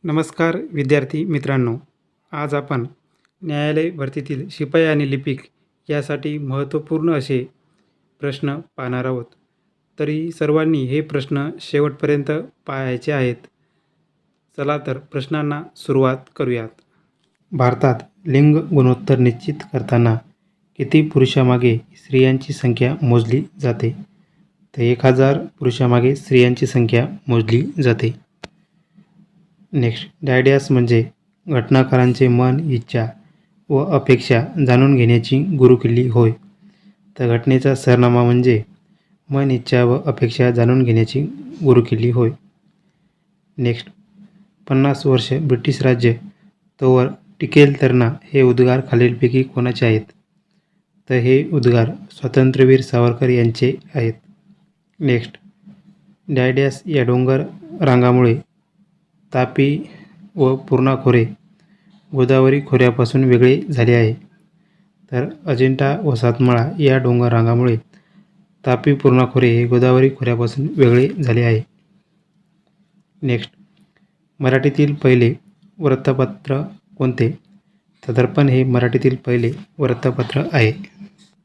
नमस्कार विद्यार्थी मित्रांनो, आज आपण न्यायालय भरतीतील शिपाई आणि लिपिक यासाठी महत्त्वपूर्ण असे प्रश्न पाहणार आहोत. तरी सर्वांनी हे प्रश्न शेवटपर्यंत पाहायचे आहेत. चला तर प्रश्नांना सुरुवात करूयात. भारतात लिंग गुणोत्तर निश्चित करताना किती पुरुषामागे स्त्रियांची संख्या मोजली जाते? तर 1000 पुरुषामागे स्त्रियांची संख्या मोजली जाते. नेक्स्ट, डायडॅस म्हणजे घटनाकारांचे मन, इच्छा व अपेक्षा जाणून घेण्याची गुरुकिल्ली होय. तर घटनेचा सरनामा म्हणजे मन, इच्छा व अपेक्षा जाणून घेण्याची गुरुकिल्ली होय. नेक्स्ट, 50 वर्ष ब्रिटिश राज्य तोवर टिकेल तर ना हे उद्गार खालीलपैकी कोणाचे आहेत? तर हे उद्गार स्वातंत्र्यवीर सावरकर यांचे आहेत. नेक्स्ट, डायडॅस या डोंगर रांगामुळे तापी व पूर्णा खोरे गोदावरी खोऱ्यापासून वेगळे झाले आहे. तर अजिंठा व सातमाळा या डोंगर रांगामुळे तापी पूर्णा खोरे हे गोदावरी खोऱ्यापासून वेगळे झाले आहे. नेक्स्ट, मराठीतील पहिले वृत्तपत्र कोणते? तर दर्पण हे मराठीतील पहिले वृत्तपत्र आहे.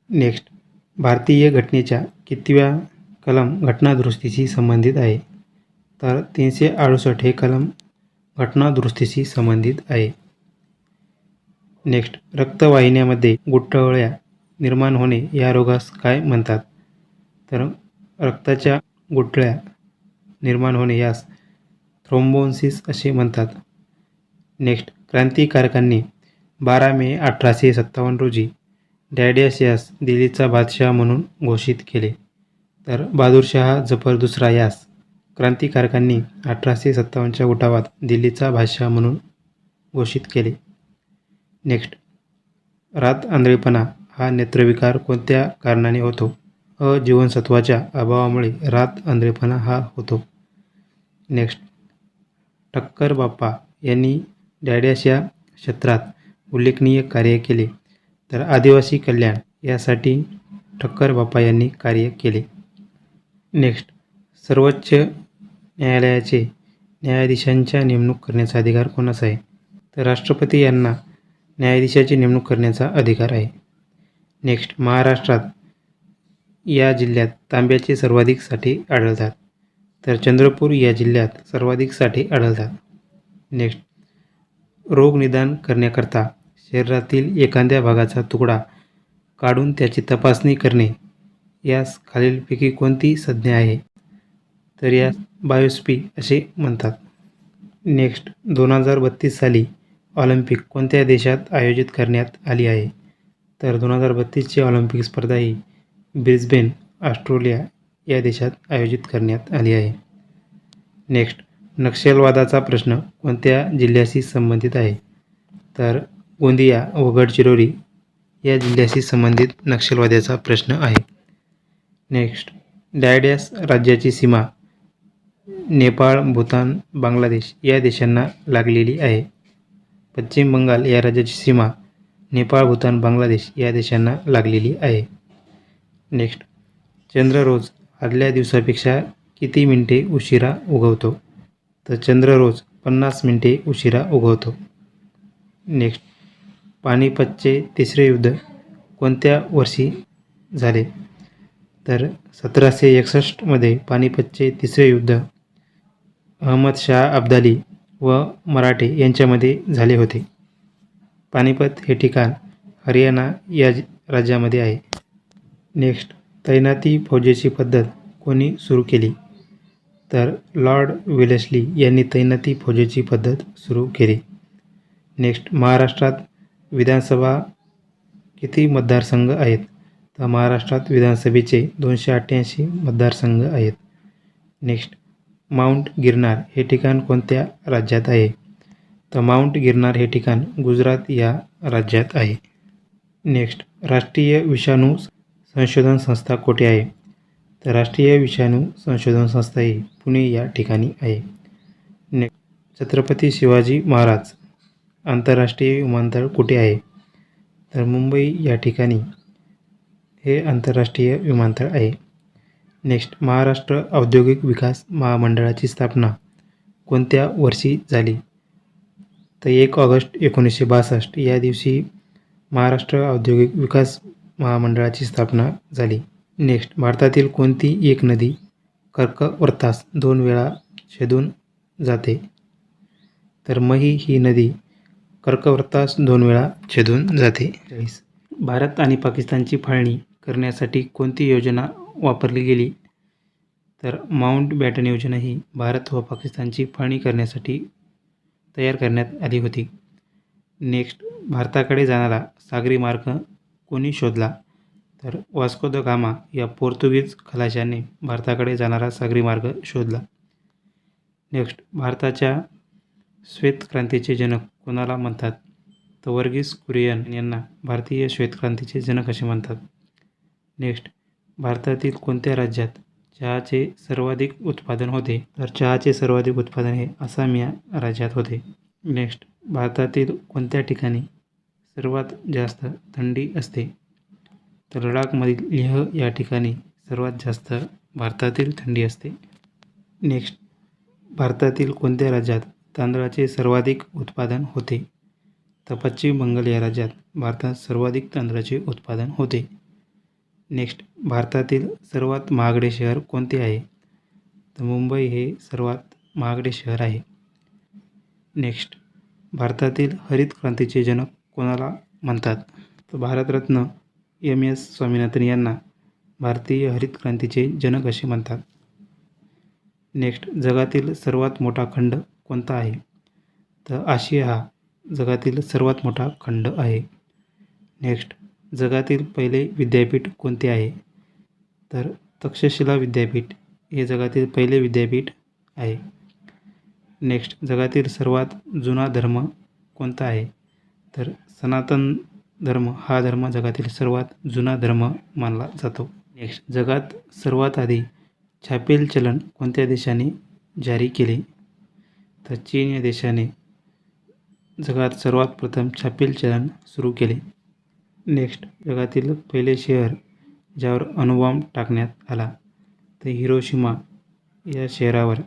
नेक्स्ट, भारतीय घटनेच्या कितव्या कलम घटनादुरुस्तीशी संबंधित आहे? तर 368 हे कलम घटनादुरुस्तीशी संबंधित आहे. नेक्स्ट, रक्तवाहिन्यामध्ये गुठळ्या निर्माण होणे या रोगास काय म्हणतात? तर रक्ताच्या गुठळ्या निर्माण होणे यास थ्रोम्बोसिस असे म्हणतात. नेक्स्ट, क्रांतिकारकांनी 12 मे 1857 रोजी डायडॅस यास दिल्लीचा बादशाह म्हणून घोषित केले. तर बहादूरशाह जफर दुसरा यास क्रांतिकारकांनी 1857च्या उठावात दिल्लीचा बादशाह म्हणून घोषित केले. नेक्स्ट, रात आंधळेपणा हा नेत्रविकार कोणत्या कारणाने होतो? जीवनसत्वाच्या अभावामुळे रात आंधळेपणा हा होतो. नेक्स्ट, ठक्कर बाप्पा यांनी डायडॅस या क्षेत्रात उल्लेखनीय कार्य केले. तर आदिवासी कल्याण यासाठी ठक्कर बाप्पा यांनी कार्य केले. नेक्स्ट, सर्वोच्च न्यायालयाचे न्यायाधीशांच्या नेमणूक करण्याचा अधिकार कोणाचा आहे? तर राष्ट्रपती यांना न्यायाधीशाची नेमणूक करण्याचा अधिकार आहे. नेक्स्ट, महाराष्ट्रात या जिल्ह्यात तांब्याचे सर्वाधिक साठे आढळतात. तर चंद्रपूर या जिल्ह्यात सर्वाधिक साठे आढळतात. नेक्स्ट, रोगनिदान करण्याकरता शरीरातील एखाद्या भागाचा तुकडा काढून त्याची तपासणी करणे यास खालीलपैकी कोणती संज्ञा आहे? तर यास बायोप्सी असे म्हणतात. नेक्स्ट, 2032 साली ऑलिम्पिक कोणत्या देशात आयोजित करण्यात आली आहे? तर 2032ची ऑलिम्पिक स्पर्धा ही ब्रिस्बेन, ऑस्ट्रेलिया या देशात आयोजित करण्यात आली आहे. नेक्स्ट, नक्षलवादाचा प्रश्न कोणत्या जिल्ह्याशी संबंधित आहे? तर गोंदिया व गडचिरोली या जिल्ह्याशी संबंधित नक्षलवादाचा प्रश्न आहे. नेक्स्ट, डायडॅस राज्याची सीमा नेपाळ, भूतान, बांगलादेश या देशांना लागलेली आहे. पश्चिम बंगाल या राज्याची सीमा नेपाळ, भूतान, बांगलादेश या देशांना लागलेली आहे. नेक्स्ट, चंद्र रोज आदल्या दिवसापेक्षा किती मिनिटे उशिरा उगवतो? तर चंद्र रोज 50 मिनिटे उशिरा उगवतो. नेक्स्ट, पानिपतचे तिसरे युद्ध कोणत्या वर्षी झाले? तर 1761 पानिपतचे तिसरे युद्ध अहमद शाह अब्दाली व मराठे यांच्यामध्ये झाले होते. पानिपत हे ठिकाण हरियाणा या राज्यामध्ये आहे. नेक्स्ट, तैनाती फौजेची पद्धत कोणी सुरू केली? तर लॉर्ड वेलेस्ली यांनी तैनाती फौजेची पद्धत सुरू केली. नेक्स्ट, महाराष्ट्रात विधानसभा किती मतदारसंघ आहेत? तर महाराष्ट्रात विधानसभेचे 288 मतदारसंघ आहेत. नेक्स्ट, माउंट गिरनार हे ठिकाण कोणत्या राज्यात आहे? तर माउंट गिरनार हे ठिकाण गुजरात या राज्यात आहे. नेक्स्ट, राष्ट्रीय विषाणू संशोधन संस्था कोठे आहे? तर राष्ट्रीय विषाणू संशोधन संस्था ही पुणे या ठिकाणी आहे. नेक्स्ट, छत्रपती शिवाजी महाराज आंतरराष्ट्रीय विमानतळ कुठे आहे? तर मुंबई या ठिकाणी हे आंतरराष्ट्रीय विमानतळ आहे. नेक्स्ट, महाराष्ट्र औद्योगिक विकास महामंडळाची स्थापना कोणत्या वर्षी झाली? तर 1 ऑगस्ट 1962 या दिवशी महाराष्ट्र औद्योगिक विकास महामंडळाची स्थापना झाली. नेक्स्ट, भारतातील कोणती एक नदी कर्कवृत्तास 2 वेळा छेदून जाते? तर मही ही नदी कर्कवृत्तास 2 वेळा छेदून जाते. भारत आणि पाकिस्तानची फाळणी करण्यासाठी कोणती योजना वापरली गेली? तर माउंट बॅटन योजना ही भारत व पाकिस्तानची फाळणी करण्यासाठी तयार करण्यात आली होती. नेक्स्ट, भारताकडे जाणारा सागरी मार्ग कोणी शोधला? तर वास्को द गामा या पोर्तुगीज खलाशाने भारताकडे जाणारा सागरी मार्ग शोधला. नेक्स्ट, भारताच्या श्वेत क्रांतीचे जनक कोणाला म्हणतात? तर वर्गीस कुरियन यांना भारतीय श्वेत क्रांतीचे जनक असे म्हणतात. नेक्स्ट, भारतातील कोणत्या राज्यात चहाचे सर्वाधिक उत्पादन होते? तर चहाचे सर्वाधिक उत्पादन हे आसाम या राज्यात होते. नेक्स्ट, भारतातील कोणत्या ठिकाणी सर्वात जास्त थंडी असते? तर लडाखमधील लेह या ठिकाणी सर्वात जास्त भारतातील थंडी असते. नेक्स्ट, भारतातील कोणत्या राज्यात तांदळाचे सर्वाधिक उत्पादन होते? तर पश्चिम बंगाल या राज्यात भारतात सर्वाधिक तांदळाचे उत्पादन होते. नेक्स्ट, भारतातील सर्वात महागडे शहर कोणते आहे? तर मुंबई हे सर्वात महागडे शहर आहे. नेक्स्ट, भारतातील हरित क्रांतीचे जनक कोणाला म्हणतात? तर भारतरत्न MS स्वामीनाथन यांना भारतीय हरित क्रांतीचे जनक असे म्हणतात. नेक्स्ट, जगातील सर्वात मोठा खंड कोणता आहे? तर आशिया हा जगातील सर्वात मोठा खंड आहे. नेक्स्ट, जगातील पहिले विद्यापीठ कोणते आहे? तर तक्षशिला विद्यापीठ हे जगातील पहिले विद्यापीठ आहे. नेक्स्ट, जगातील सर्वात जुना धर्म कोणता आहे? तर सनातन धर्म हा धर्म जगातील सर्वात जुना धर्म मानला जातो. नेक्स्ट, जगात सर्वात आधी छापील चलन कोणत्या देशाने जारी केले? तर चीन या देशाने जगात सर्वात प्रथम छापील चलन सुरू केले. नेक्स्ट, जगातील पहिले शहर ज्यावर अणुबॉम्ब टाकण्यात आला? तर हिरोशिमा या शहरावर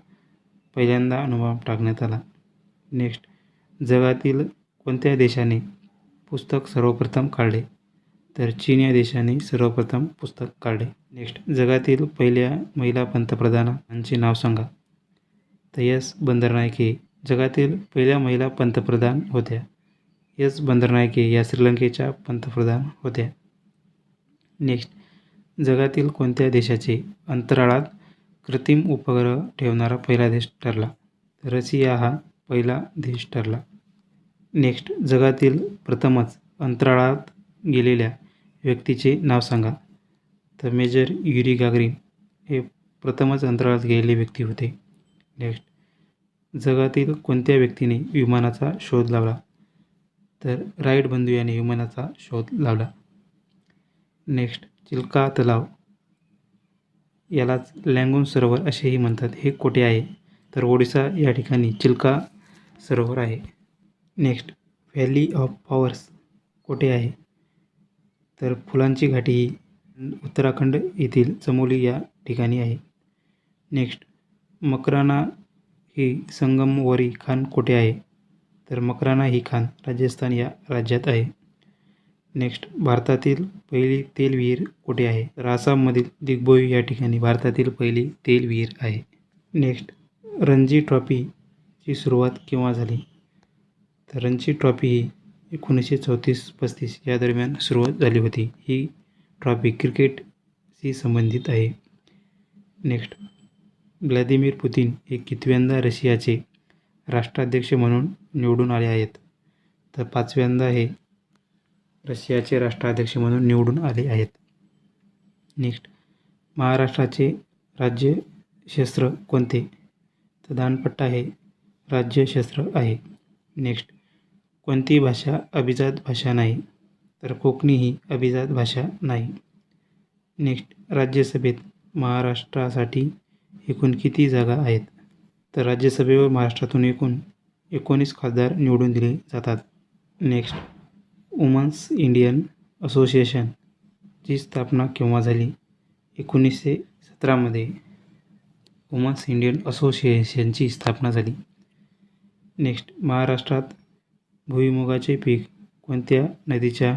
पहिल्यांदा अणुबॉम्ब टाकण्यात आला. नेक्स्ट, जगातील कोणत्या देशाने पुस्तक सर्वप्रथम काढले? तर चीन या देशाने सर्वप्रथम पुस्तक काढले. नेक्स्ट, जगातील पहिल्या महिला पंतप्रधानांचे नाव सांगा? तर एस बंदरनायके जगातील पहिल्या महिला पंतप्रधान होत्या. एस बंदरनायके या श्रीलंकेच्या पंतप्रधान होत्या. नेक्स्ट, जगातील कोणत्या देशाचे अंतराळात कृत्रिम उपग्रह ठेवणारा पहिला देश ठरला? तर रशिया हा पहिला देश ठरला. नेक्स्ट, जगातील प्रथमच अंतराळात गेलेल्या व्यक्तीचे नाव सांगा? तर मेजर युरी गागरिन हे प्रथमच अंतराळात गेलेले व्यक्ती होते. नेक्स्ट, जगातील कोणत्या व्यक्तीने विमानाचा शोध लावला? तर राईट बंधू यांनी विमानाचा शोध लावला. नेक्स्ट, चिल्का तलाव यालाच लँगून सरोवर असेही म्हणतात. हे कोठे आहे? तर ओडिसा या ठिकाणी चिल्का सरोवर आहे. नेक्स्ट, व्हॅली ऑफ फ्लॉवर्स कोठे आहे? तर फुलांची घाटी ही उत्तराखंड येथील चमोली या ठिकाणी आहे. नेक्स्ट, मकराना ही संगमवरी खान कोठे आहे? तर मकराना ही खान राजस्थान या राज्यात आहे. नेक्स्ट, भारतातील पहिली तेलविहीर कोठे आहे? तर आसाममधील दिग्बोई या ठिकाणी भारतातील पहिली तेलविहीर आहे. नेक्स्ट, रणजी ट्रॉफीची सुरुवात केव्हा झाली? तर रणजी ट्रॉफी ही 1934-35 या दरम्यान सुरुवात झाली होती. ही ट्रॉफी क्रिकेटशी संबंधित आहे. नेक्स्ट, व्लादिमीर पुतिन हे कितव्यांदा रशियाचे राष्ट्राध्यक्ष म्हणून निवडून आले आहेत? तर 5व्यांदा हे रशियाचे राष्ट्राध्यक्ष म्हणून निवडून आले आहेत. नेक्स्ट, महाराष्ट्राचे राज्यशस्त्र कोणते? तर दांडपट्टा हे राज्यशस्त्र आहे. नेक्स्ट, कोणती भाषा अभिजात भाषा नाही? तर कोकणी ही अभिजात भाषा नाही. नेक्स्ट, राज्यसभेत महाराष्ट्रासाठी एकूण किती जागा आहेत? तर राज्यसभेवर महाराष्ट्रातून एकूण 19 खासदार निवडून दिले जातात. नेक्स्ट, वुमन्स इंडियन असोसिएशनची स्थापना केव्हा झाली? 1917 वुमन्स इंडियन असोसिएशनची स्थापना झाली. नेक्स्ट, महाराष्ट्रात भुईमुगाचे पीक कोणत्या नदीच्या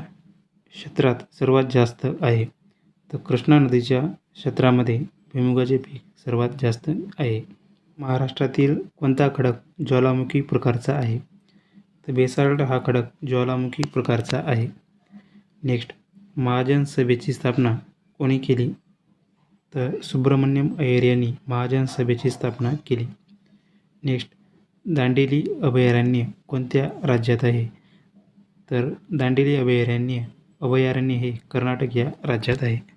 क्षेत्रात सर्वात जास्त आहे? तर कृष्णा नदीच्या क्षेत्रामध्ये भुईमुगाचे पीक सर्वात जास्त आहे. महाराष्ट्रातील कोणता खडक ज्वालामुखी प्रकारचा आहे? तर बेसाल्ट हा खडक ज्वालामुखी प्रकारचा आहे. नेक्स्ट, महाजन सभेची स्थापना कोणी केली? तर सुब्रमण्यम अय्यर यांनी महाजन सभेची स्थापना केली. नेक्स्ट, दांडेली अभयारण्य कोणत्या राज्यात आहे? तर दांडेली अभयारण्य हे कर्नाटक या राज्यात आहे.